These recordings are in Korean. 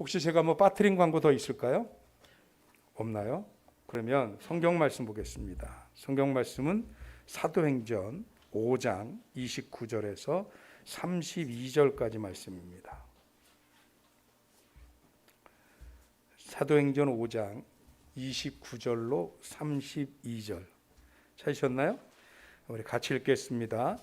혹시 제가 뭐 빠뜨린 광고 더 있을까요? 없나요? 그러면 성경 말씀 보겠습니다. 성경 말씀은 사도행전 5장 29절에서 32절까지 말씀입니다. 사도행전 5장 29절로 32절 찾으셨나요? 우리 같이 읽겠습니다.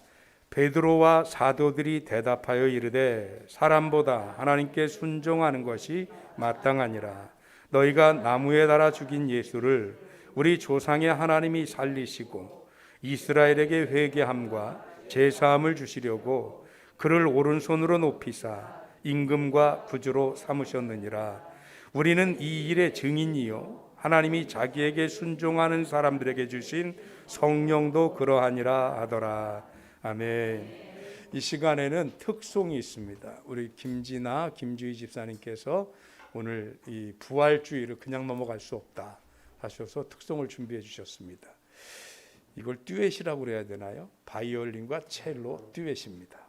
베드로와 사도들이 대답하여 이르되 사람보다 하나님께 순종하는 것이 마땅하니라. 너희가 나무에 달아 죽인 예수를 우리 조상의 하나님이 살리시고 이스라엘에게 회개함과 제사함을 주시려고 그를 오른손으로 높이사 임금과 구주로 삼으셨느니라. 우리는 이 일의 증인이요 하나님이 자기에게 순종하는 사람들에게 주신 성령도 그러하니라 하더라. 아멘. 이 시간에는 특송이 있습니다. 우리 김진아 김주희 집사님께서 오늘 이 부활주의를 그냥 넘어갈 수 없다 하셔서 특송을 준비해 주셨습니다. 이걸 듀엣이라고 그래야 되나요? 바이올린과 첼로 듀엣입니다.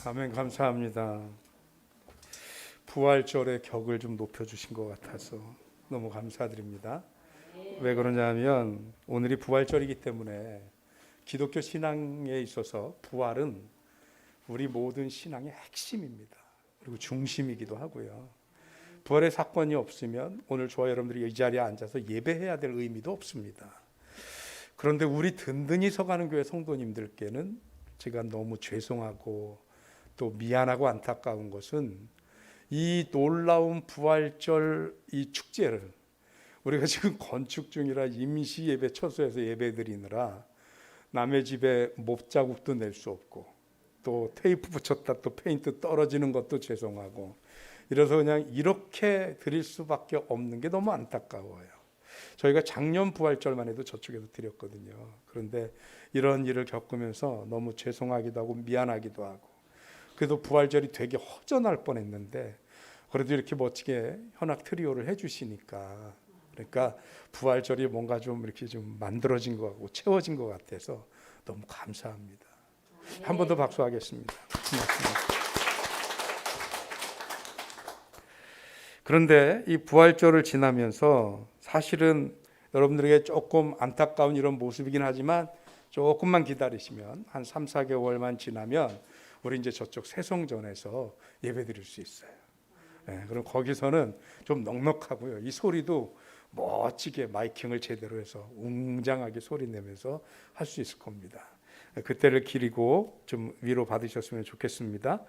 아멘. 감사합니다. 부활절의 격을 좀 높여주신 것 같아서 너무 감사드립니다. 왜 그러냐면 오늘이 부활절이기 때문에 기독교 신앙에 있어서 부활은 우리 모든 신앙의 핵심입니다. 그리고 중심이기도 하고요. 부활의 사건이 없으면 오늘 저와 여러분들이 이 자리에 앉아서 예배해야 될 의미도 없습니다. 그런데 우리 든든히 서가는 교회 성도님들께는 제가 너무 죄송하고 또 미안하고 안타까운 것은 이 놀라운 부활절 이 축제를 우리가 지금 건축 중이라 임시 예배 처소에서 예배 드리느라 남의 집에 못자국도 낼 수 없고 또 테이프 붙였다 또 페인트 떨어지는 것도 죄송하고 이래서 그냥 이렇게 드릴 수밖에 없는 게 너무 안타까워요. 저희가 작년 부활절만 해도 저쪽에서 드렸거든요. 그런데 이런 일을 겪으면서 너무 죄송하기도 하고 미안하기도 하고 그래도 부활절이 되게 허전할 뻔했는데 그래도 이렇게 멋지게 현악 트리오를 해주시니까 그러니까 부활절이 뭔가 좀 이렇게 좀 만들어진 것 같고 채워진 것 같아서 너무 감사합니다. 한 번 더 박수하겠습니다. 그런데 이 부활절을 지나면서 사실은 여러분들에게 조금 안타까운 이런 모습이긴 하지만 조금만 기다리시면 한 3, 4개월만 지나면 우리 이제 저쪽 세송전에서 예배드릴 수 있어요. 네, 그럼 거기서는 좀 넉넉하고요. 이 소리도 멋지게 마이킹을 제대로 해서 웅장하게 소리 내면서 할 수 있을 겁니다. 그때를 기리고 좀 위로 받으셨으면 좋겠습니다.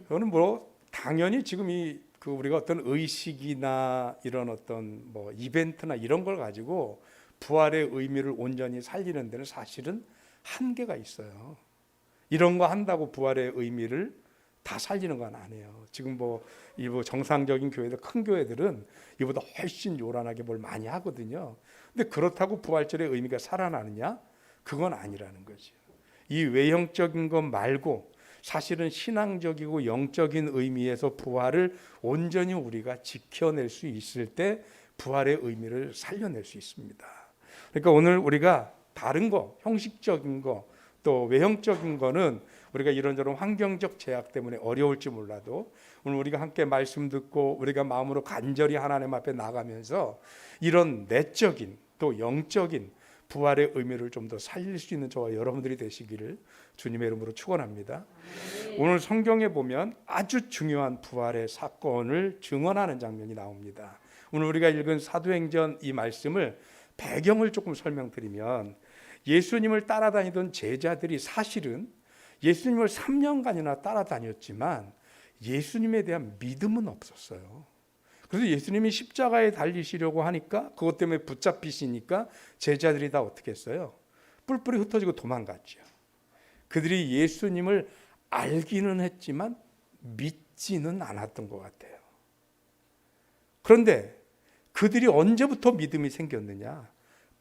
저는 뭐 당연히 지금 우리가 어떤 의식이나 이런 어떤 뭐 이벤트나 이런 걸 가지고 부활의 의미를 온전히 살리는 데는 사실은 한계가 있어요. 이런 거 한다고 부활의 의미를 다 살리는 건 아니에요. 지금 이 정상적인 교회들, 큰 교회들은 이보다 훨씬 요란하게 뭘 많이 하거든요. 근데 그렇다고 부활절의 의미가 살아나느냐? 그건 아니라는 거죠. 이 외형적인 것 말고 사실은 신앙적이고 영적인 의미에서 부활을 온전히 우리가 지켜낼 수 있을 때 부활의 의미를 살려낼 수 있습니다. 그러니까 오늘 우리가 다른 거, 형식적인 거, 또 외형적인 거는 우리가 이런저런 환경적 제약 때문에 어려울지 몰라도 오늘 우리가 함께 말씀 듣고 우리가 마음으로 간절히 하나님 앞에 나가면서 이런 내적인 또 영적인 부활의 의미를 좀 더 살릴 수 있는 저와 여러분들이 되시기를 주님의 이름으로 축원합니다. 오늘 성경에 보면 아주 중요한 부활의 사건을 증언하는 장면이 나옵니다. 오늘 우리가 읽은 사도행전 이 말씀을 배경을 조금 설명드리면 예수님을 따라다니던 제자들이 사실은 예수님을 3년간이나 따라다녔지만 예수님에 대한 믿음은 없었어요. 그래서 예수님이 십자가에 달리시려고 하니까 그것 때문에 붙잡히시니까 제자들이 다 어떻게 했어요? 뿔뿔이 흩어지고 도망갔죠. 그들이 예수님을 알기는 했지만 믿지는 않았던 것 같아요. 그런데 그들이 언제부터 믿음이 생겼느냐?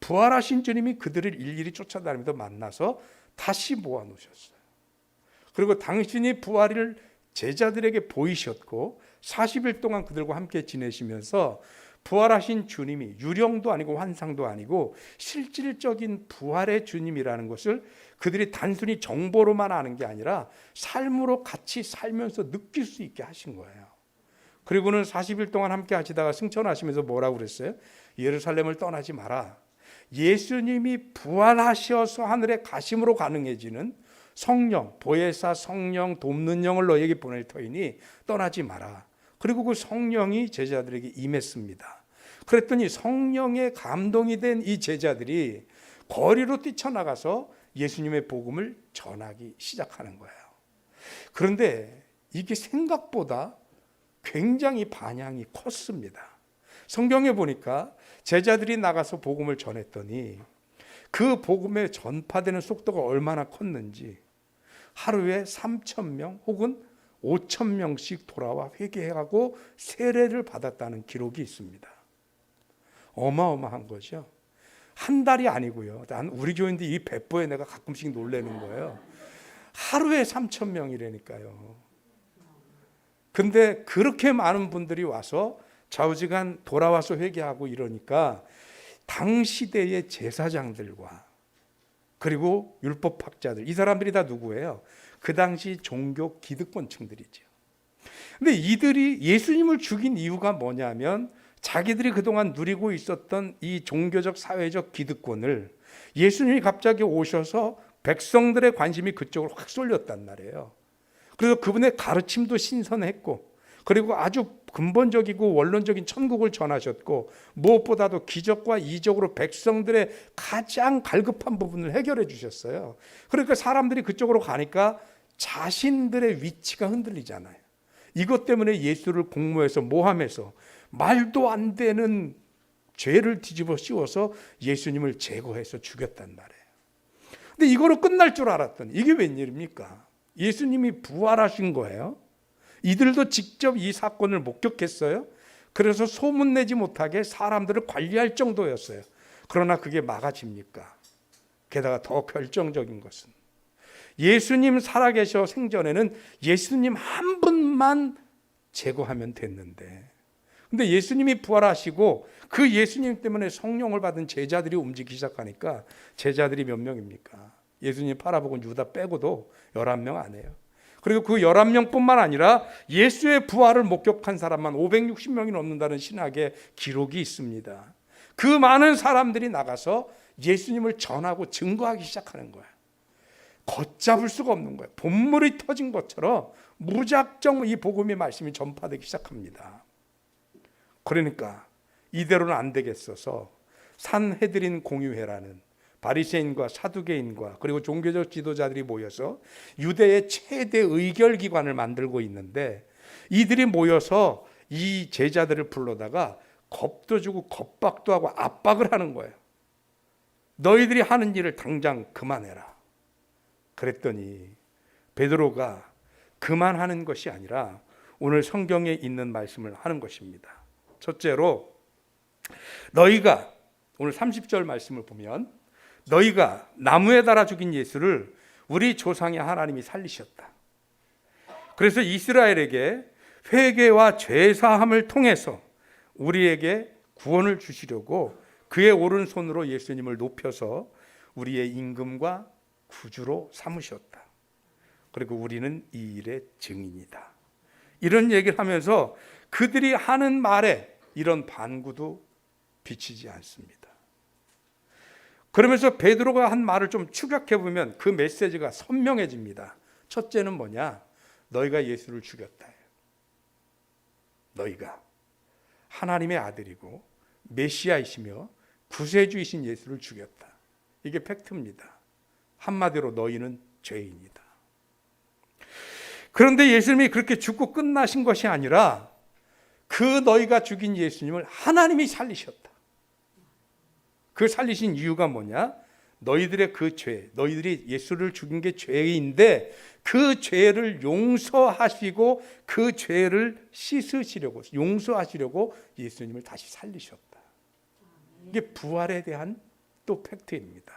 부활하신 주님이 그들을 일일이 쫓아다니면서 만나서 다시 모아놓으셨어요. 그리고 당신이 부활을 제자들에게 보이셨고 40일 동안 그들과 함께 지내시면서 부활하신 주님이 유령도 아니고 환상도 아니고 실질적인 부활의 주님이라는 것을 그들이 단순히 정보로만 아는 게 아니라 삶으로 같이 살면서 느낄 수 있게 하신 거예요. 그리고는 40일 동안 함께 하시다가 승천하시면서 뭐라고 그랬어요? 예루살렘을 떠나지 마라. 예수님이 부활하셔서 하늘에 가심으로 가능해지는 성령, 보혜사 성령 돕는 영을 너에게 보낼 터이니 떠나지 마라. 그리고 그 성령이 제자들에게 임했습니다. 그랬더니 성령에 감동이 된 이 제자들이 거리로 뛰쳐나가서 예수님의 복음을 전하기 시작하는 거예요. 그런데 이게 생각보다 굉장히 반향이 컸습니다. 성경에 보니까 제자들이 나가서 복음을 전했더니 그 복음의 전파되는 속도가 얼마나 컸는지 하루에 3,000명 혹은 5,000명씩 돌아와 회개하고 세례를 받았다는 기록이 있습니다. 어마어마한 거죠. 한 달이 아니고요. 난 우리 교인들이 이 배포에 내가 가끔씩 놀라는 거예요. 하루에 3,000명이라니까요. 근데 그렇게 많은 분들이 와서 좌우지간 돌아와서 회개하고 이러니까 당시대의 제사장들과 그리고 율법학자들, 이 사람들이 다 누구예요? 그 당시 종교 기득권층들이죠. 근데 이들이 예수님을 죽인 이유가 뭐냐면 자기들이 그동안 누리고 있었던 이 종교적 사회적 기득권을 예수님이 갑자기 오셔서 백성들의 관심이 그쪽으로 확 쏠렸단 말이에요. 그래서 그분의 가르침도 신선했고 그리고 아주 근본적이고 원론적인 천국을 전하셨고 무엇보다도 기적과 이적으로 백성들의 가장 갈급한 부분을 해결해 주셨어요. 그러니까 사람들이 그쪽으로 가니까 자신들의 위치가 흔들리잖아요. 이것 때문에 예수를 공모해서 모함해서 말도 안 되는 죄를 뒤집어 씌워서 예수님을 제거해서 죽였단 말이에요. 근데 이거로 끝날 줄 알았더니 이게 웬일입니까? 예수님이 부활하신 거예요. 이들도 직접 이 사건을 목격했어요. 그래서 소문내지 못하게 사람들을 관리할 정도였어요. 그러나 그게 막아집니까? 게다가 더 결정적인 것은 예수님 살아계셔 생전에는 예수님 한 분만 제거하면 됐는데, 근데 예수님이 부활하시고 그 예수님 때문에 성령을 받은 제자들이 움직이기 시작하니까 제자들이 몇 명입니까? 예수님 팔아먹은 유다 빼고도 11명 안 해요. 그리고 그 11명뿐만 아니라 예수의 부활을 목격한 사람만 560명이 넘는다는 신학의 기록이 있습니다. 그 많은 사람들이 나가서 예수님을 전하고 증거하기 시작하는 거예요. 걷잡을 수가 없는 거예요. 본물이 터진 것처럼 무작정 이 복음의 말씀이 전파되기 시작합니다. 그러니까 이대로는 안 되겠어서 산헤드린 공유회라는 바리새인과 사두개인과 그리고 종교적 지도자들이 모여서 유대의 최대 의결기관을 만들고 있는데, 이들이 모여서 이 제자들을 불러다가 겁도 주고 겁박도 하고 압박을 하는 거예요. 너희들이 하는 일을 당장 그만해라. 그랬더니 베드로가 그만하는 것이 아니라 오늘 성경에 있는 말씀을 하는 것입니다. 첫째로, 너희가 오늘 30절 말씀을 보면 너희가 나무에 달아 죽인 예수를 우리 조상의 하나님이 살리셨다. 그래서 이스라엘에게 회개와 죄사함을 통해서 우리에게 구원을 주시려고 그의 오른손으로 예수님을 높여서 우리의 임금과 구주로 삼으셨다. 그리고 우리는 이 일의 증인이다. 이런 얘기를 하면서 그들이 하는 말에 이런 반구도 비치지 않습니다. 그러면서 베드로가 한 말을 좀 추격해 보면 그 메시지가 선명해집니다. 첫째는 뭐냐? 너희가 예수를 죽였다. 너희가 하나님의 아들이고 메시아이시며 구세주이신 예수를 죽였다. 이게 팩트입니다. 한마디로 너희는 죄인이다. 그런데 예수님이 그렇게 죽고 끝나신 것이 아니라 그 너희가 죽인 예수님을 하나님이 살리셨다. 그 살리신 이유가 뭐냐? 너희들의 그 죄, 너희들이 예수를 죽인 게 죄인데 그 죄를 용서하시고 그 죄를 씻으시려고, 용서하시려고 예수님을 다시 살리셨다. 이게 부활에 대한 또 팩트입니다.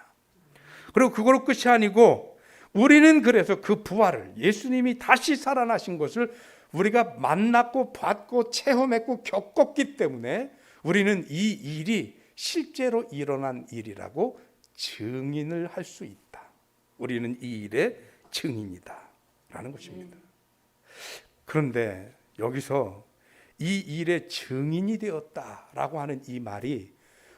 그리고 그걸로 끝이 아니고 우리는 그래서 그 부활을, 예수님이 다시 살아나신 것을 우리가 만났고 봤고 체험했고 겪었기 때문에 우리는 이 일이 실제로 일어난 일이라고 증인을 할 수 있다. 우리는 이 일의 증인이다 라는 것입니다. 그런데 여기서 이 일의 증인이 되었다라고 하는 이 말이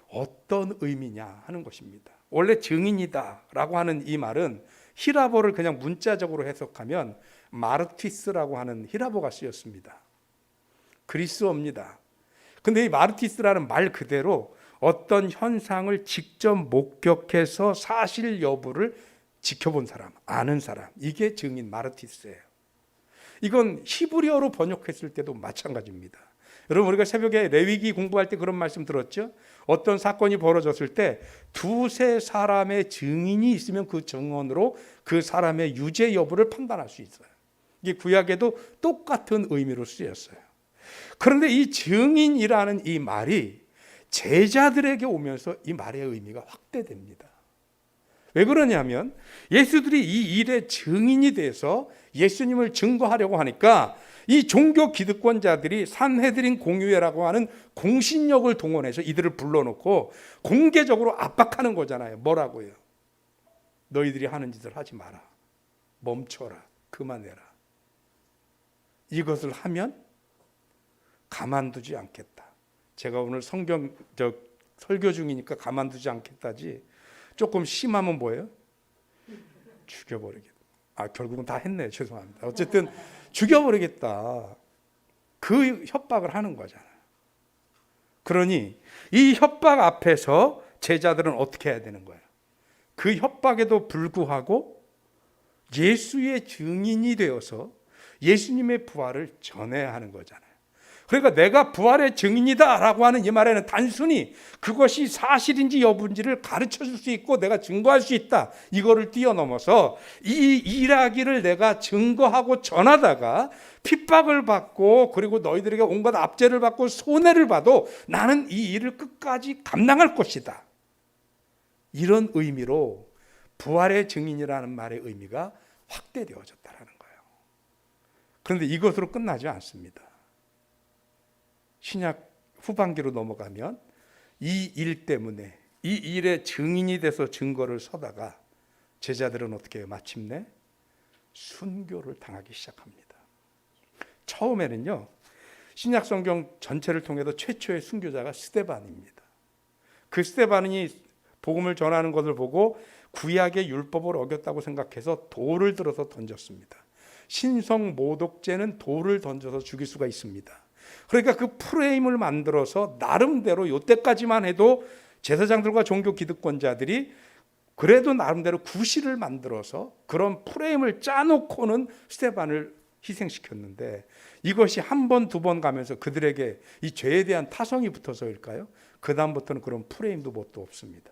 어떤 의미냐 하는 것입니다. 원래 증인이다 라고 하는 이 말은 히라보를 그냥 문자적으로 해석하면 마르티스라고 하는 히라보가 쓰였습니다. 그리스어입니다. 근데 이 마르티스라는 말 그대로 어떤 현상을 직접 목격해서 사실 여부를 지켜본 사람, 아는 사람, 이게 증인 마르티스예요. 이건 히브리어로 번역했을 때도 마찬가지입니다. 여러분, 우리가 새벽에 레위기 공부할 때 그런 말씀 들었죠? 어떤 사건이 벌어졌을 때 두세 사람의 증인이 있으면 그 증언으로 그 사람의 유죄 여부를 판단할 수 있어요. 이게 구약에도 똑같은 의미로 쓰였어요. 그런데 이 증인이라는 이 말이 제자들에게 오면서 이 말의 의미가 확대됩니다. 왜 그러냐면 예수들이 이 일의 증인이 돼서 예수님을 증거하려고 하니까 이 종교 기득권자들이 산헤드린 공유회라고 하는 공신력을 동원해서 이들을 불러놓고 공개적으로 압박하는 거잖아요. 뭐라고요? 너희들이 하는 짓을 하지 마라. 멈춰라. 그만해라. 이것을 하면 가만두지 않겠다. 제가 오늘 설교 중이니까 가만두지 않겠다지, 조금 심하면 뭐예요? 죽여버리겠다. 결국은 다 했네요. 죄송합니다. 어쨌든 죽여버리겠다. 그 협박을 하는 거잖아요. 그러니 이 협박 앞에서 제자들은 어떻게 해야 되는 거예요? 그 협박에도 불구하고 예수의 증인이 되어서 예수님의 부활을 전해야 하는 거잖아요. 그러니까 내가 부활의 증인이다라고 하는 이 말에는 단순히 그것이 사실인지 여부인지를 가르쳐 줄 수 있고 내가 증거할 수 있다, 이거를 뛰어넘어서 이 일하기를 내가 증거하고 전하다가 핍박을 받고 그리고 너희들에게 온갖 압제를 받고 손해를 봐도 나는 이 일을 끝까지 감당할 것이다, 이런 의미로 부활의 증인이라는 말의 의미가 확대되어졌다라는 거예요. 그런데 이것으로 끝나지 않습니다. 신약 후반기로 넘어가면 이 일 때문에 이 일의 증인이 돼서 증거를 서다가 제자들은 어떻게 해요? 마침내 순교를 당하기 시작합니다. 처음에는요, 신약 성경 전체를 통해서 최초의 순교자가 스데반입니다. 그 스데반이 복음을 전하는 것을 보고 구약의 율법을 어겼다고 생각해서 돌을 들어서 던졌습니다. 신성 모독죄는 돌을 던져서 죽일 수가 있습니다. 그러니까 그 프레임을 만들어서 나름대로 이때까지만 해도 제사장들과 종교 기득권자들이 그래도 나름대로 구실을 만들어서 그런 프레임을 짜놓고는 스데반을 희생시켰는데, 이것이 한 번, 두 번 가면서 그들에게 이 죄에 대한 타성이 붙어서일까요? 그 다음부터는 그런 프레임도 뭣도 없습니다.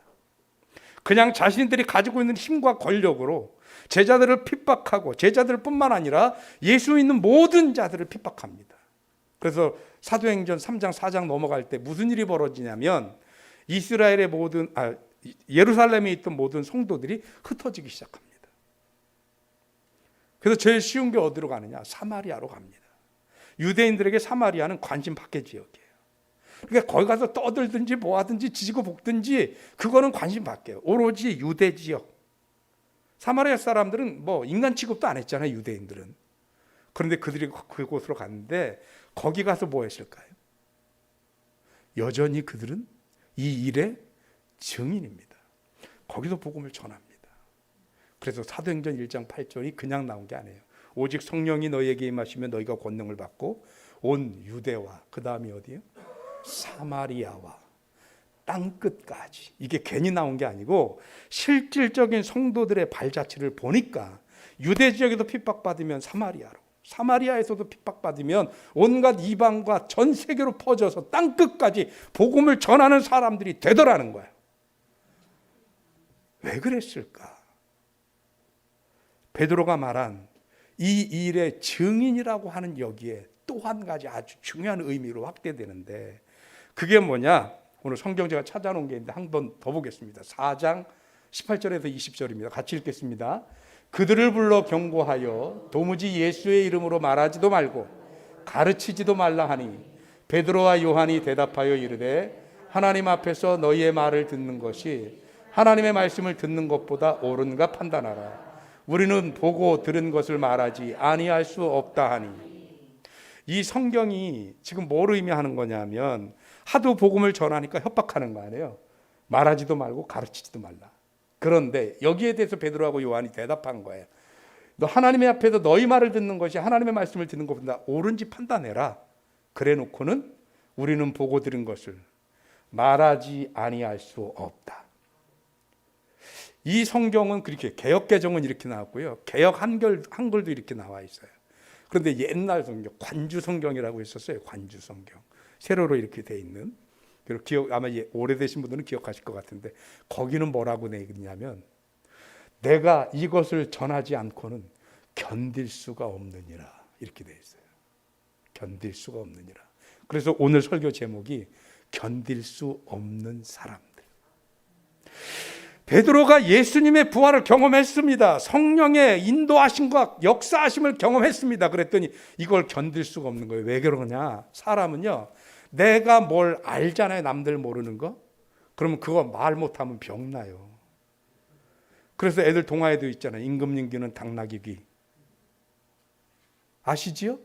그냥 자신들이 가지고 있는 힘과 권력으로 제자들을 핍박하고, 제자들뿐만 아니라 예수 믿는 모든 자들을 핍박합니다. 그래서 사도행전 3장 4장 넘어갈 때 무슨 일이 벌어지냐면 이스라엘의 예루살렘에 있던 모든 성도들이 흩어지기 시작합니다. 그래서 제일 쉬운 게 어디로 가느냐? 사마리아로 갑니다. 유대인들에게 사마리아는 관심 밖의 지역이에요. 그러니까 거기 가서 떠들든지 뭐 하든지 지지고 볶든지 그거는 관심 밖이에요. 오로지 유대 지역. 사마리아 사람들은 뭐 인간 취급도 안 했잖아요, 유대인들은. 그런데 그들이 그곳으로 갔는데 거기 가서 뭐 했을까요? 여전히 그들은 이 일의 증인입니다. 거기서 복음을 전합니다. 그래서 사도행전 1장 8절이 그냥 나온 게 아니에요. 오직 성령이 너희에게 임하시면 너희가 권능을 받고 온 유대와, 그 다음이 어디예요? 사마리아와 땅끝까지. 이게 괜히 나온 게 아니고 실질적인 성도들의 발자취를 보니까 유대 지역에도 핍박받으면 사마리아로, 사마리아에서도 핍박받으면 온갖 이방과 전 세계로 퍼져서 땅끝까지 복음을 전하는 사람들이 되더라는 거예요. 왜 그랬을까? 베드로가 말한 이 일의 증인이라고 하는 여기에 또 한 가지 아주 중요한 의미로 확대되는데, 그게 뭐냐? 오늘 성경 제가 찾아놓은 게 있는데 한 번 더 보겠습니다. 4장 18절에서 20절입니다. 같이 읽겠습니다. 그들을 불러 경고하여 도무지 예수의 이름으로 말하지도 말고 가르치지도 말라 하니 베드로와 요한이 대답하여 이르되 하나님 앞에서 너희의 말을 듣는 것이 하나님의 말씀을 듣는 것보다 옳은가 판단하라. 우리는 보고 들은 것을 말하지 아니할 수 없다 하니. 이 성경이 지금 뭘 의미하는 거냐면 하도 복음을 전하니까 협박하는 거 아니에요. 말하지도 말고 가르치지도 말라. 그런데 여기에 대해서 베드로하고 요한이 대답한 거예요. 너 하나님의 앞에서 너희 말을 듣는 것이 하나님의 말씀을 듣는 것보다 옳은지 판단해라. 그래 놓고는 우리는 보고 들은 것을 말하지 아니할 수 없다. 이 성경은 그렇게, 개역 개정은 이렇게 나왔고요, 개역 한글도 이렇게 나와 있어요. 그런데 옛날 성경, 관주 성경이라고 있었어요. 관주 성경, 세로로 이렇게 돼 있는. 그리고 아마 오래되신 분들은 기억하실 것 같은데 거기는 뭐라고 돼 있냐면 내가 이것을 전하지 않고는 견딜 수가 없느니라, 이렇게 돼 있어요. 견딜 수가 없느니라. 그래서 오늘 설교 제목이 견딜 수 없는 사람들. 베드로가 예수님의 부활을 경험했습니다. 성령의 인도하심과 역사하심을 경험했습니다. 그랬더니 이걸 견딜 수가 없는 거예요. 왜 그러냐? 사람은요, 내가 뭘 알잖아요. 남들 모르는 거. 그러면 그거 말 못하면 병나요. 그래서 애들 동화에도 있잖아요. 임금님 귀는 당나귀 귀. 아시지요?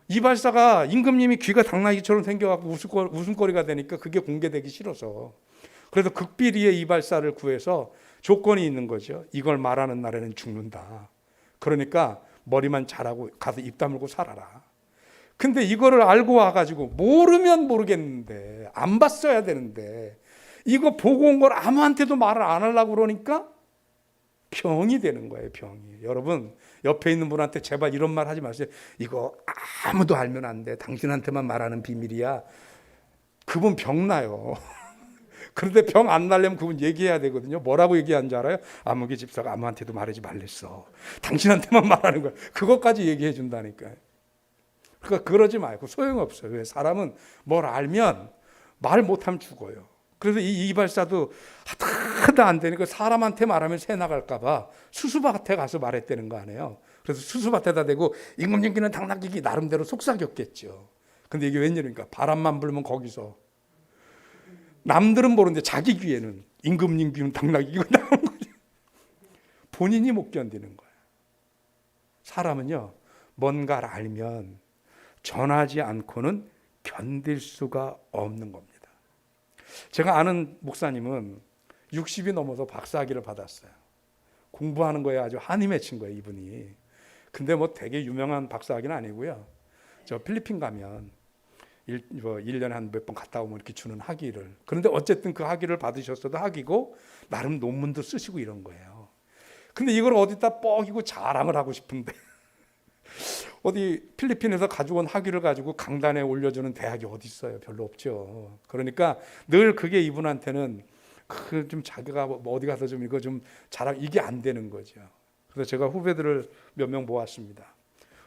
이발사가 임금님이 귀가 당나귀처럼 생겨갖고 웃음거리가 되니까 그게 공개되기 싫어서, 그래서 극비리의 이발사를 구해서 조건이 있는 거죠. 이걸 말하는 날에는 죽는다. 그러니까 머리만 잘하고 가서 입 다물고 살아라. 근데 이거를 알고 와가지고 모르면 모르겠는데, 안 봤어야 되는데, 이거 보고 온 걸 아무한테도 말을 안 하려고 그러니까 병이 되는 거예요. 병이. 여러분 옆에 있는 분한테 제발 이런 말 하지 마세요. 이거 아무도 알면 안 돼. 당신한테만 말하는 비밀이야. 그분 병나요. 그런데 병 안 나려면 그분 얘기해야 되거든요. 뭐라고 얘기하는 줄 알아요? 아무개 집사가 아무한테도 말하지 말랬어. 당신한테만 말하는 거야. 그것까지 얘기해 준다니까요. 그러니까 그러지 말고 소용없어요. 왜? 사람은 뭘 알면 말 못하면 죽어요. 그래서 이 이발사도 하다 안 되니까 사람한테 말하면 새 나갈까 봐 수수밭에 가서 말했다는 거 아니에요. 그래서 수수밭에다 대고 임금님께는 당나귀기 나름대로 속삭였겠죠. 근데 이게 웬일입니까? 바람만 불면 거기서 남들은 모르는데 자기 귀에는 임금님 귀는 당나귀가 나오는 거죠. 본인이 못 견디는 거예요. 사람은요, 뭔가를 알면 전하지 않고는 견딜 수가 없는 겁니다. 제가 아는 목사님은 60이 넘어서 박사학위를 받았어요. 공부하는 거에 아주 한이 맺힌 거예요, 이분이. 근데 뭐 되게 유명한 박사학위는 아니고요. 저 필리핀 가면 1년에 한 몇 번 갔다 오면 이렇게 주는 학위를. 그런데 어쨌든 그 학위를 받으셨어도 학위고 나름 논문도 쓰시고 이런 거예요. 근데 이걸 어디다 뻐기고 자랑을 하고 싶은데 어디 필리핀에서 가져온 학위를 가지고 강단에 올려주는 대학이 어디 있어요? 별로 없죠. 그러니까 늘 그게 이분한테는 좀 자기가 뭐 어디 가서 좀 이거 좀 자랑, 이게 안 되는 거죠. 그래서 제가 후배들을 몇 명 모았습니다.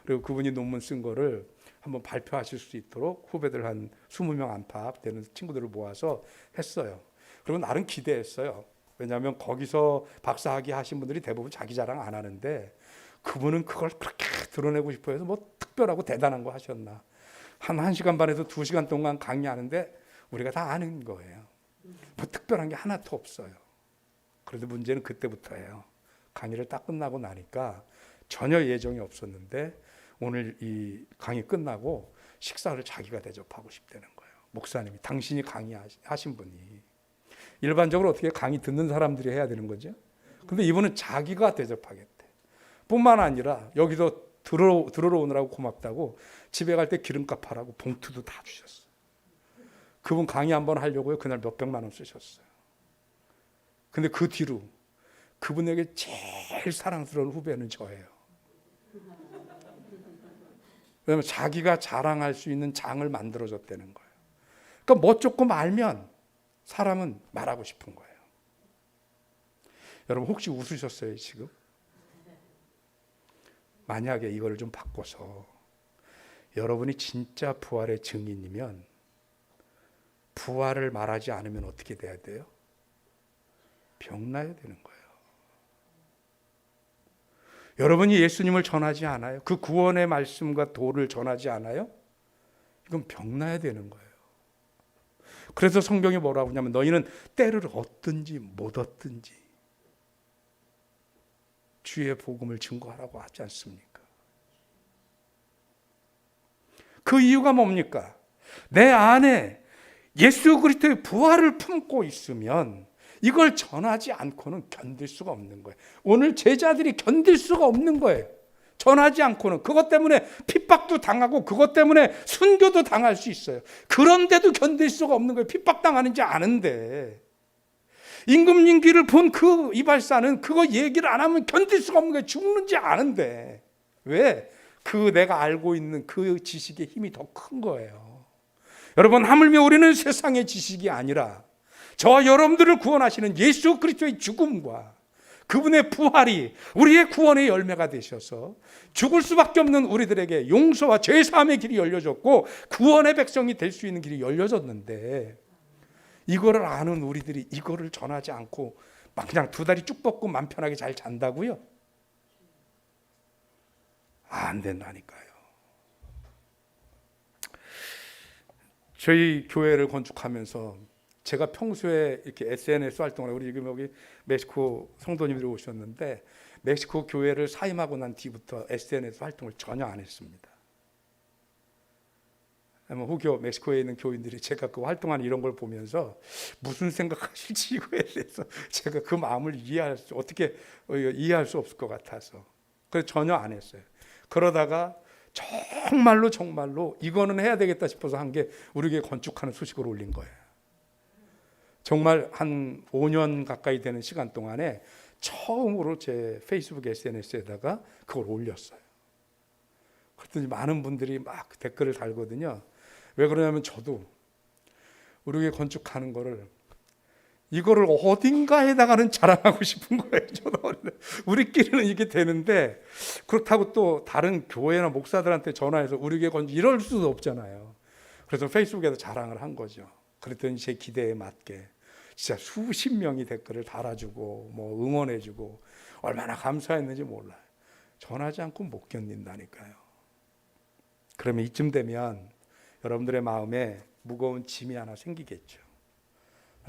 그리고 그분이 논문 쓴 거를 한번 발표하실 수 있도록 후배들 한 20명 안팎 되는 친구들을 모아서 했어요. 그리고 나름 기대했어요. 왜냐하면 거기서 박사학위 하신 분들이 대부분 자기 자랑 안 하는데 그분은 그걸 그렇게 드러내고 싶어 해서 뭐 특별하고 대단한 거 하셨나. 한 1시간 반에서 2시간 동안 강의하는데 우리가 다 아는 거예요. 뭐 특별한 게 하나도 없어요. 그래도 문제는 그때부터예요. 강의를 딱 끝나고 나니까 전혀 예정이 없었는데 오늘 이 강의 끝나고 식사를 자기가 대접하고 싶다는 거예요. 목사님이, 당신이 강의하신 분이. 일반적으로 어떻게 강의 듣는 사람들이 해야 되는 거죠? 근데 이분은 자기가 대접하겠대. 뿐만 아니라 여기서 들으러 오느라고 고맙다고 집에 갈 때 기름값 하라고 봉투도 다 주셨어요. 그분 강의 한번 하려고요. 그날 몇백만 원 쓰셨어요. 근데 그 뒤로 그분에게 제일 사랑스러운 후배는 저예요. 왜냐하면 자기가 자랑할 수 있는 장을 만들어줬다는 거예요. 그러니까 뭐 조금 알면 사람은 말하고 싶은 거예요. 여러분 혹시 웃으셨어요 지금? 만약에 이걸 좀 바꿔서 여러분이 진짜 부활의 증인이면 부활을 말하지 않으면 어떻게 돼야 돼요? 병나야 되는 거예요. 여러분이 예수님을 전하지 않아요? 그 구원의 말씀과 도를 전하지 않아요? 이건 병나야 되는 거예요. 그래서 성경이 뭐라고 하냐면 너희는 때를 얻든지 못 얻든지 주의 복음을 증거하라고 하지 않습니까? 그 이유가 뭡니까? 내 안에 예수 그리스도의 부활을 품고 있으면 이걸 전하지 않고는 견딜 수가 없는 거예요. 오늘 제자들이 견딜 수가 없는 거예요. 전하지 않고는. 그것 때문에 핍박도 당하고 그것 때문에 순교도 당할 수 있어요. 그런데도 견딜 수가 없는 거예요. 핍박당하는지 아는데. 임금님귀를 본 그 이발사는 그거 얘기를 안 하면 견딜 수가 없는 거예요. 죽는지 아는데. 왜? 그 내가 알고 있는 그 지식의 힘이 더 큰 거예요. 여러분 하물며 우리는 세상의 지식이 아니라 저와 여러분들을 구원하시는 예수 그리스도의 죽음과 그분의 부활이 우리의 구원의 열매가 되셔서 죽을 수밖에 없는 우리들에게 용서와 죄사함의 길이 열려졌고 구원의 백성이 될 수 있는 길이 열려졌는데 이거를 아는 우리들이 이거를 전하지 않고 막 그냥 두 다리 쭉 뻗고 맘 편하게 잘 잔다고요? 안 된다니까요. 저희 교회를 건축하면서 제가 평소에 이렇게 SNS 활동을 하고 우리 지금 여기 멕시코 성도님들이 오셨는데 멕시코 교회를 사임하고 난 뒤부터 SNS 활동을 전혀 안 했습니다. 후교 멕시코에 있는 교인들이 제가 그 활동하는 이런 걸 보면서 무슨 생각하실지 이거에 대해서 제가 그 마음을 어떻게 이해할 수 없을 것 같아서 그래서 전혀 안 했어요. 그러다가 정말로 이거는 해야 되겠다 싶어서 한 게 우리 교회 건축하는 소식을 올린 거예요. 정말 한 5년 가까이 되는 시간 동안에 처음으로 제 페이스북 SNS에다가 그걸 올렸어요. 그랬더니 많은 분들이 막 댓글을 달거든요. 왜 그러냐면 저도 우리 교회 건축하는 거를 이거를 어딘가에다가는 자랑하고 싶은 거예요. 저도 우리끼리는 이게 되는데 그렇다고 또 다른 교회나 목사들한테 전화해서 우리 교회 건축 이럴 수도 없잖아요. 그래서 페이스북에서 자랑을 한 거죠. 그랬더니 제 기대에 맞게 진짜 수십 명이 댓글을 달아주고 뭐 응원해주고 얼마나 감사했는지 몰라요. 전하지 않고 못 견딘다니까요. 그러면 이쯤 되면 여러분들의 마음에 무거운 짐이 하나 생기겠죠.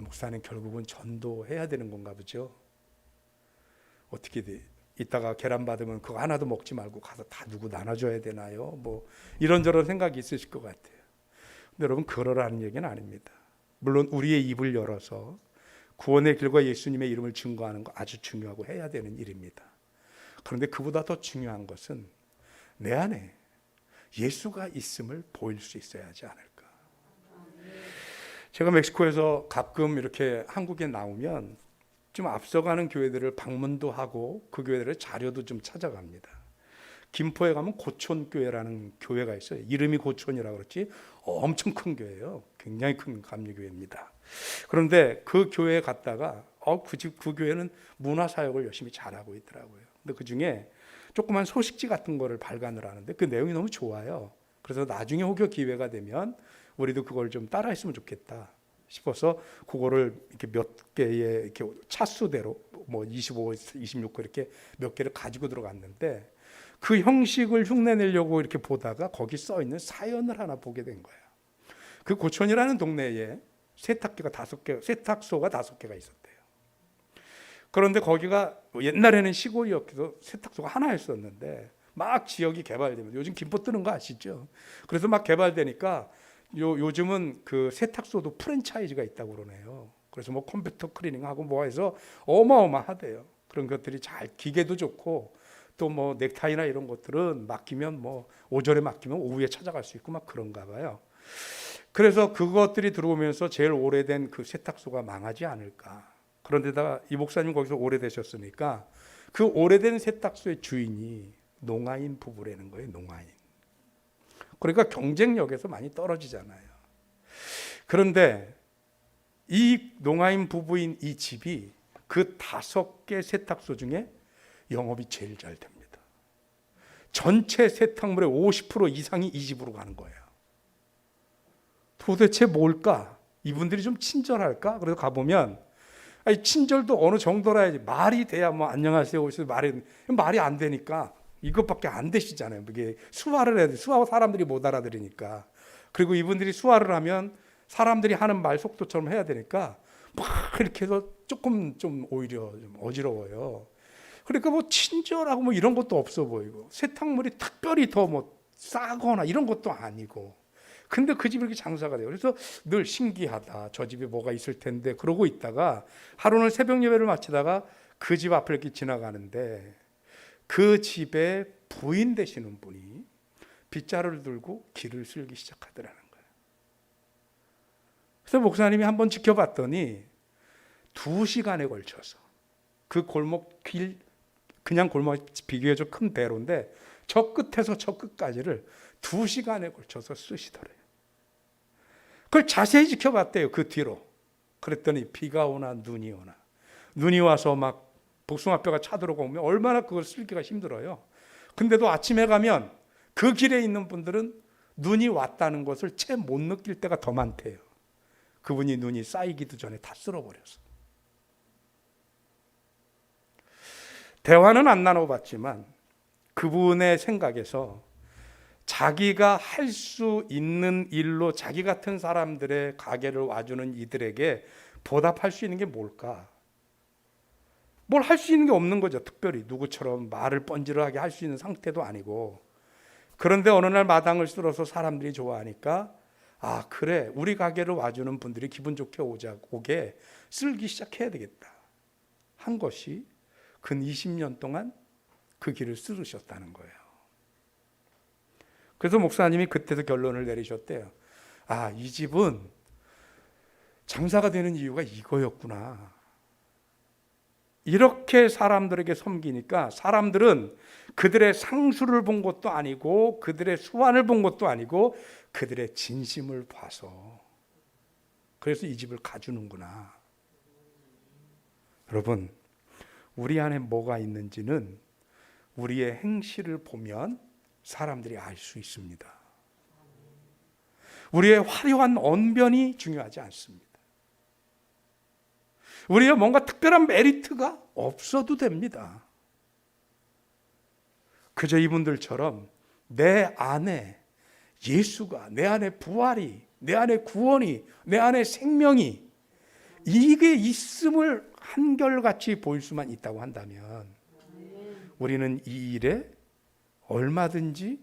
목사님 결국은 전도해야 되는 건가 보죠. 어떻게 돼? 이따가 계란 받으면 그거 하나도 먹지 말고 가서 다 누구 나눠줘야 되나요? 뭐 이런저런 생각이 있으실 것 같아요. 근데 여러분 그러라는 얘기는 아닙니다. 물론 우리의 입을 열어서 구원의 길과 예수님의 이름을 증거하는 거 아주 중요하고 해야 되는 일입니다. 그런데 그보다 더 중요한 것은 내 안에 예수가 있음을 보일 수 있어야 하지 않을까. 제가 멕시코에서 가끔 이렇게 한국에 나오면 좀 앞서가는 교회들을 방문도 하고 그 교회들의 자료도 좀 찾아갑니다. 김포에 가면 고촌교회라는 교회가 있어요. 이름이 고촌이라 그렇지 엄청 큰 교회예요. 굉장히 큰 감리교회입니다. 그런데 그 교회에 갔다가 그 교회는 문화사역을 열심히 잘하고 있더라고요. 근데 그중에 조그만 소식지 같은 거를 발간을 하는데 그 내용이 너무 좋아요. 그래서 나중에 혹여 기회가 되면 우리도 그걸 좀 따라했으면 좋겠다 싶어서 그거를 이렇게 몇 개의 이렇게 차수대로 뭐 25, 26거 이렇게 몇 개를 가지고 들어갔는데 그 형식을 흉내내려고 이렇게 보다가 거기 써 있는 사연을 하나 보게 된 거예요. 그 고촌이라는 동네에 세탁소가 5개가 있었대요. 그런데 거기가 옛날에는 시골이었기도 세탁소가 하나였었는데 막 지역이 개발되면 요즘 김포 뜨는 거 아시죠? 그래서 막 개발되니까 요즘은 그 세탁소도 프랜차이즈가 있다고 그러네요. 그래서 뭐 컴퓨터 클리닝하고 뭐 해서 어마어마하대요. 그런 것들이 잘 기계도 좋고 또 뭐 넥타이나 이런 것들은 맡기면 뭐 오전에 맡기면 오후에 찾아갈 수 있고 막 그런가 봐요. 그래서 그것들이 들어오면서 제일 오래된 그 세탁소가 망하지 않을까. 그런데다가 이 목사님 거기서 오래되셨으니까 그 오래된 세탁소의 주인이 농아인 부부라는 거예요. 농아인. 그러니까 경쟁력에서 많이 떨어지잖아요. 그런데 이 농아인 부부인 이 집이 그 5개 세탁소 중에 영업이 제일 잘 됩니다. 전체 세탁물의 50% 이상이 이 집으로 가는 거예요. 도대체 뭘까? 이분들이 좀 친절할까? 그래서 가보면 아니, 친절도 어느 정도라 해야지. 말이 돼야 뭐 안녕하세요 오셔서 말이 안 되니까 이것밖에 안 되시잖아요. 이게 수화를 해야 돼. 수화 사람들이 못 알아들으니까. 그리고 이분들이 수화를 하면 사람들이 하는 말 속도처럼 해야 되니까 막 이렇게 해서 조금 좀 오히려 좀 어지러워요. 그러니까 뭐 친절하고 뭐 이런 것도 없어 보이고 세탁물이 특별히 더 뭐 싸거나 이런 것도 아니고. 근데 그 집이 이렇게 장사가 돼요. 그래서 늘 신기하다. 저 집에 뭐가 있을 텐데 그러고 있다가 하루는 새벽 예배를 마치다가 그 집 앞을 이렇게 지나가는데 그 집에 부인 되시는 분이 빗자루를 들고 길을 쓸기 시작하더라는 거예요. 그래서 목사님이 한번 지켜봤더니 2시간에 걸쳐서 그 골목 그냥 골목 비교적 큰 대로인데 저 끝에서 저 끝까지를 2시간에 걸쳐서 쓰시더래요. 그걸 자세히 지켜봤대요. 그 뒤로. 그랬더니 비가 오나 눈이 와서 막 복숭아뼈가 차들어오고 오면 얼마나 그걸 쓸기가 힘들어요. 근데도 아침에 가면 그 길에 있는 분들은 눈이 왔다는 것을 채 못 느낄 때가 더 많대요. 그분이 눈이 쌓이기도 전에 다 쓸어버렸어. 대화는 안 나눠봤지만 그분의 생각에서 자기가 할 수 있는 일로 자기 같은 사람들의 가게를 와주는 이들에게 보답할 수 있는 게 뭘까? 뭘 할 수 있는 게 없는 거죠. 특별히 누구처럼 말을 번지르하게 할 수 있는 상태도 아니고. 그런데 어느 날 마당을 쓸어서 사람들이 좋아하니까 아 그래 우리 가게를 와주는 분들이 기분 좋게 오게 쓸기 시작해야 되겠다 한 것이 근 20년 동안 그 길을 쓸으셨다는 거예요. 그래서 목사님이 그때도 결론을 내리셨대요. 아, 이 집은 장사가 되는 이유가 이거였구나. 이렇게 사람들에게 섬기니까 사람들은 그들의 상수를 본 것도 아니고 그들의 수완을 본 것도 아니고 그들의 진심을 봐서 그래서 이 집을 가주는구나. 여러분, 우리 안에 뭐가 있는지는 우리의 행실을 보면 사람들이 알 수 있습니다. 우리의 화려한 언변이 중요하지 않습니다. 우리의 뭔가 특별한 메리트가 없어도 됩니다. 그저 이분들처럼 내 안에 예수가, 내 안에 부활이, 내 안에 구원이, 내 안에 생명이 이게 있음을 한결같이 보일 수만 있다고 한다면 우리는 이 일에 얼마든지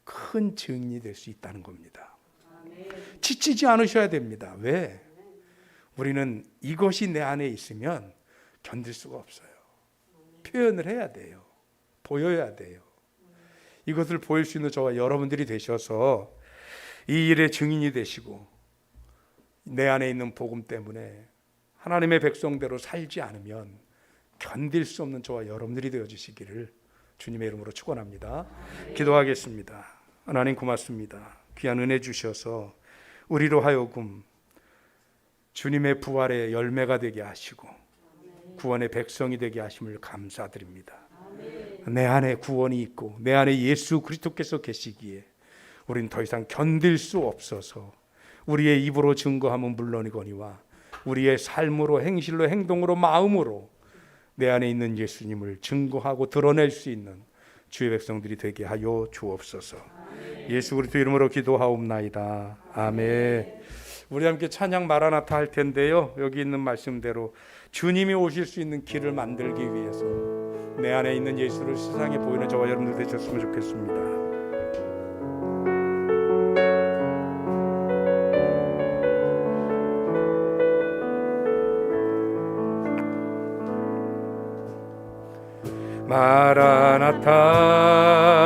큰 증인이 될 수 있다는 겁니다. 지치지 않으셔야 됩니다. 왜? 우리는 이것이 내 안에 있으면 견딜 수가 없어요. 표현을 해야 돼요. 보여야 돼요. 이것을 보일 수 있는 저와 여러분들이 되셔서 이 일의 증인이 되시고 내 안에 있는 복음 때문에 하나님의 백성대로 살지 않으면 견딜 수 없는 저와 여러분들이 되어주시기를 주님의 이름으로 축원합니다. 기도하겠습니다. 하나님 고맙습니다. 귀한 은혜 주셔서 우리로 하여금 주님의 부활의 열매가 되게 하시고 구원의 백성이 되게 하심을 감사드립니다. 내 안에 구원이 있고 내 안에 예수 그리스도께서 계시기에 우린 더 이상 견딜 수 없어서 우리의 입으로 증거하면 물론이거니와 우리의 삶으로 행실로 행동으로 마음으로 내 안에 있는 예수님을 증거하고 드러낼 수 있는 주의 백성들이 되게 하여 주옵소서. 예수 그리스도 이름으로 기도하옵나이다. 아멘. 우리 함께 찬양 마라나타 할 텐데요. 여기 있는 말씀대로 주님이 오실 수 있는 길을 만들기 위해서 내 안에 있는 예수를 세상에 보이는 저와 여러분들 되셨으면 좋겠습니다.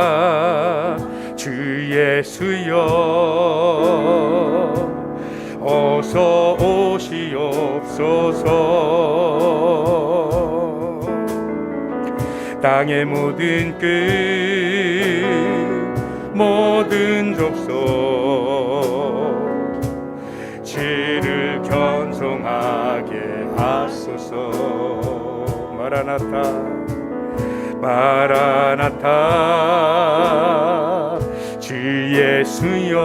마라나타 주 예수여 어서 오시옵소서. 땅의 모든 끝 모든 족속 주를 견성하게 하소서. 마라나타 마라나타 주 예수여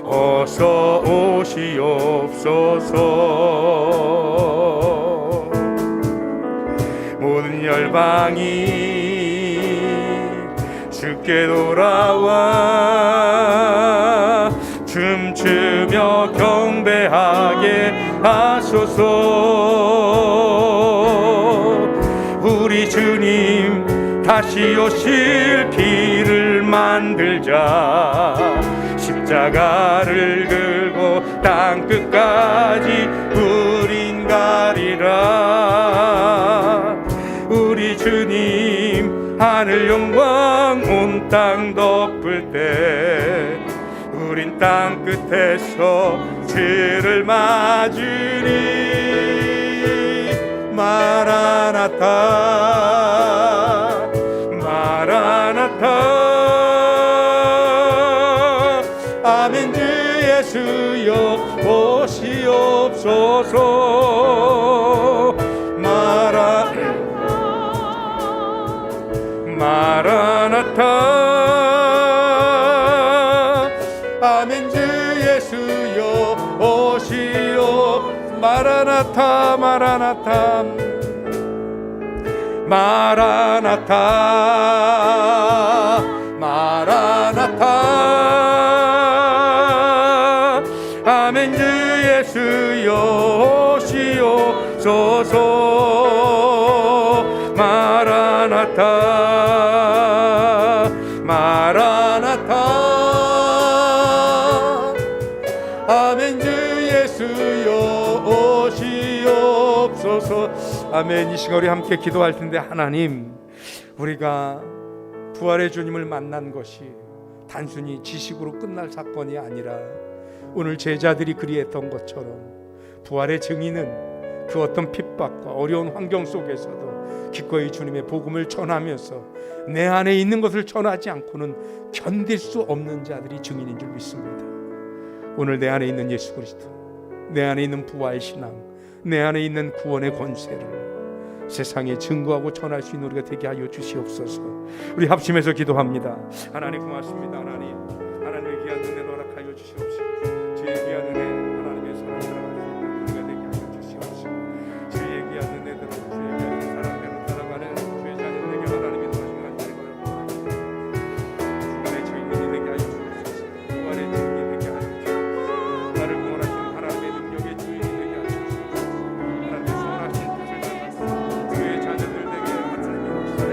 어서 오시옵소서. 모든 열방이 주께 돌아와 춤추며 경배하게 하소서. 우리 주님 다시 오실 길을 만들자. 십자가를 들고 땅끝까지 우린 가리라. 우리 주님 하늘 영광 온 땅 덮을 때 우린 땅끝에서 주를 맞으리. 마라나타 마라나타 아멘. 주 예수여 오시옵소서. 마라나타 아멘. 주 예수여 오시옵. 마라나타 마라나타 마라나타 마라나타 아멘. 주 예수여 오시옵소서. 마라나타 마라나타 아멘. 주 예수여 오시옵소서. 아멘. 이 시간 우리 함께 기도할 텐데 하나님, 우리가 부활의 주님을 만난 것이 단순히 지식으로 끝날 사건이 아니라 오늘 제자들이 그리했던 것처럼 부활의 증인은 그 어떤 핍박과 어려운 환경 속에서도 기꺼이 주님의 복음을 전하면서 내 안에 있는 것을 전하지 않고는 견딜 수 없는 자들이 증인인 줄 믿습니다. 오늘 내 안에 있는 예수 그리스도, 내 안에 있는 부활 신앙, 내 안에 있는 구원의 권세를 세상에 증거하고 전할 수 있는 우리가 되게 하여 주시옵소서. 우리 합심해서 기도합니다. 하나님 고맙습니다. 하나님의 귀한 은혜를 허락하여 주시옵시고, 주의 귀한 은혜, 하나님의 사랑 살아갈 수 있는 우리가 되게 하여 주시옵시고, 주의 귀한 은혜대로 주의 귀한 사랑대로 살아가는 주의 자녀들에게 하나님의 도와주시는 간절히 바랍니다. 주의 증인이 되게 하여 주옵소서. 부활의 증인이 되게 하여 주옵소서. 나를 구원하시는 하나님의 능력의 주인이 되게 하여 주옵소서. 하나님의 선하신 뜻을 따라서 주의 자녀들에게 하나님의 역사에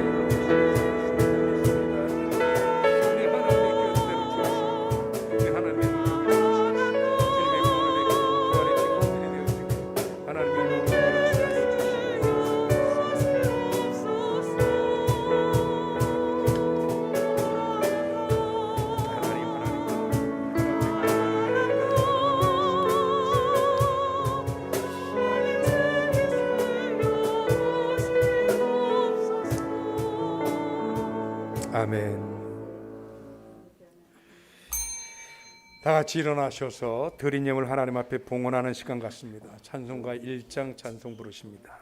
아멘. 다 같이 일어나셔서 드린 예물 하나님 앞에 봉헌하는 시간 같습니다. 찬송가 1장 찬송 부르십니다.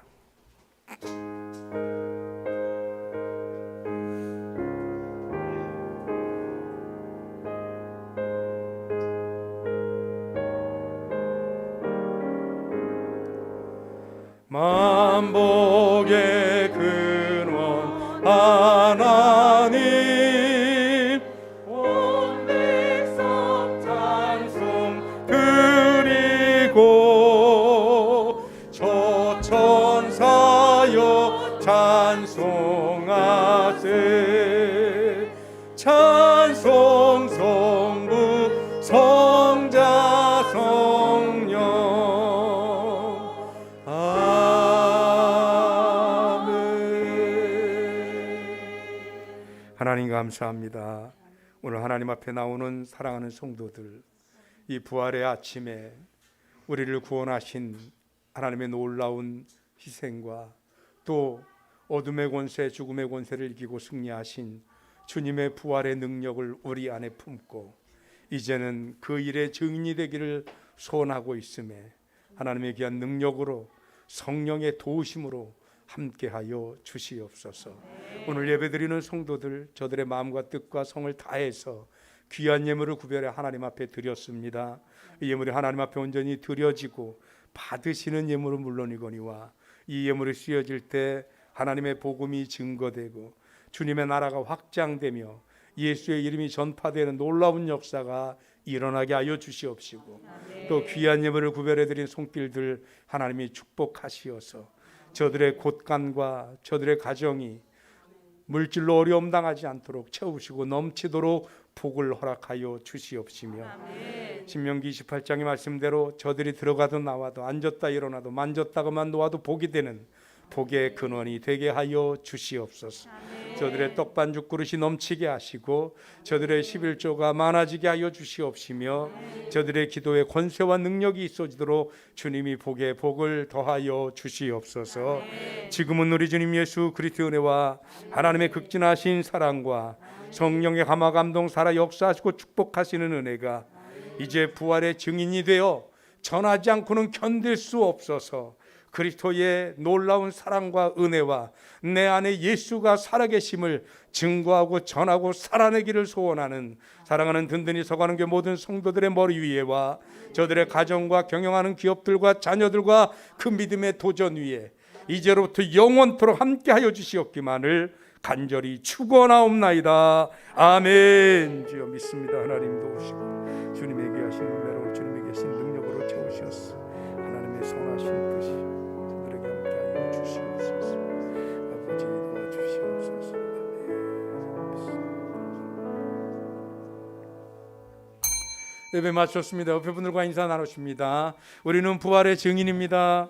만복의 근원 하나님, 온 백성 찬송 드리고 저 천사여 찬송하세. 찬송 성부 성자 성령 하나님 감사합니다. 오늘 하나님 앞에 나오는 사랑하는 성도들, 이 부활의 아침에 우리를 구원하신 하나님의 놀라운 희생과 또 어둠의 권세, 죽음의 권세를 이기고 승리하신 주님의 부활의 능력을 우리 안에 품고 이제는 그 일의 증인이 되기를 소원하고 있음에 하나님의 귀한 능력으로 성령의 도우심으로 함께하여 주시옵소서. 오늘 예배드리는 성도들, 저들의 마음과 뜻과 성을 다해서 귀한 예물을 구별해 하나님 앞에 드렸습니다. 이 예물이 하나님 앞에 온전히 드려지고 받으시는 예물은 물론이거니와 이 예물이 쓰여질 때 하나님의 복음이 증거되고 주님의 나라가 확장되며 예수의 이름이 전파되는 놀라운 역사가 일어나게 하여 주시옵시고, 또 귀한 예물을 구별해드린 손길들 하나님이 축복하시어서 저들의 곳간과 저들의 가정이 물질로 어려움 당하지 않도록 채우시고 넘치도록 복을 허락하여 주시옵시며, 신명기 28장의 말씀대로 저들이 들어가도 나와도 앉았다 일어나도 만졌다가만 놓아도 복이 되는 복의 근원이 되게 하여 주시옵소서. 저들의 떡반죽 그릇이 넘치게 하시고 저들의 11조가 많아지게 하여 주시옵시며, 저들의 기도에 권세와 능력이 있어지도록 주님이 복에 복을 더하여 주시옵소서. 지금은 우리 주님 예수 그리스도의 은혜와 하나님의 극진하신 사랑과 성령의 감화 감동 살아 역사하시고 축복하시는 은혜가 이제 부활의 증인이 되어 전하지 않고는 견딜 수 없어서 그리스도의 놀라운 사랑과 은혜와 내 안에 예수가 살아계심을 증거하고 전하고 살아내기를 소원하는 사랑하는 든든히 서가는 교 모든 성도들의 머리 위에와 저들의 가정과 경영하는 기업들과 자녀들과 그 믿음의 도전 위에 이제로부터 영원토록 함께하여 주시옵기만을 간절히 축원하옵나이다. 아멘. 주여 믿습니다. 하나님 도우시고 주님에게 하신 은혜로 주님에게 하신 능력으로 채우셨소. 하나님의 선하신 뜻이 저들에게 함께하여 주시옵소서. 아버지 도와주시옵소서. 예배 마쳤습니다. 옆에 분들과 인사 나누십니다. 우리는 부활의 증인입니다.